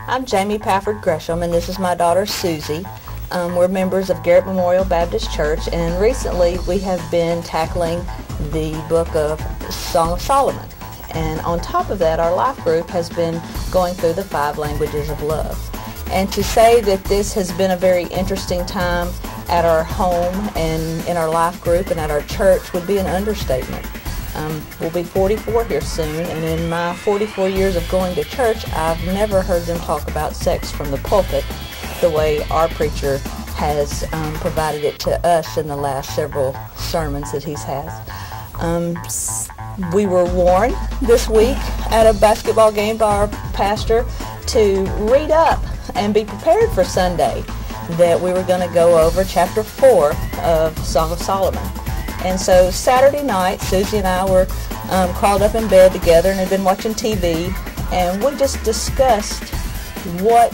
I'm Jamie Pafford Gresham, and this is my daughter Suzy. We're members of Garrett Memorial Baptist Church, and recently we have been tackling the book of Song of Solomon. And on top of that, our life group has been going through the 5 languages of love. And to say that this has been a very interesting time at our home and in our life group and at our church would be an understatement. We'll be 44 here soon, and in my 44 years of going to church, I've never heard them talk about sex from the pulpit the way our preacher has provided it to us in the last several sermons that he's had. We were warned this week at a basketball game by our pastor to read up and be prepared for Sunday, that we were going to go over chapter 4 of Song of Solomon. And so Saturday night, Suzy and I were crawled up in bed together and had been watching TV, and we just discussed what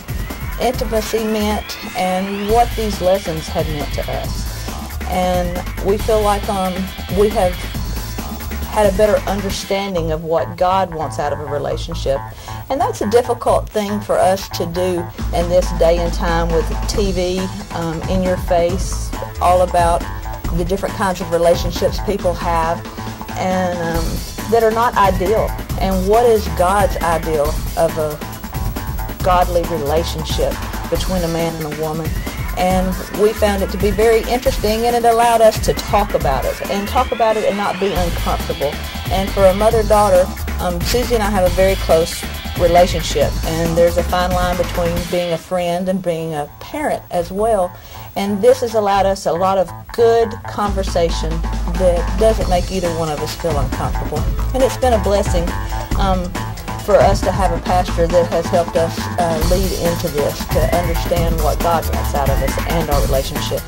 intimacy meant and what these lessons had meant to us. And we feel like we have had a better understanding of what God wants out of a relationship. And that's a difficult thing for us to do in this day and time with TV in your face, all about the different kinds of relationships people have and that are not ideal. And what is God's ideal of a godly relationship between a man and a woman? And we found it to be very interesting, and it allowed us to talk about it and not be uncomfortable. And for a mother-daughter, Suzy and I have a very close relationship, and there's a fine line between being a friend and being a parent as well. And this has allowed us a lot of good conversation that doesn't make either one of us feel uncomfortable. And it's been a blessing for us to have a pastor that has helped us lead into this, to understand what God wants out of us and our relationship.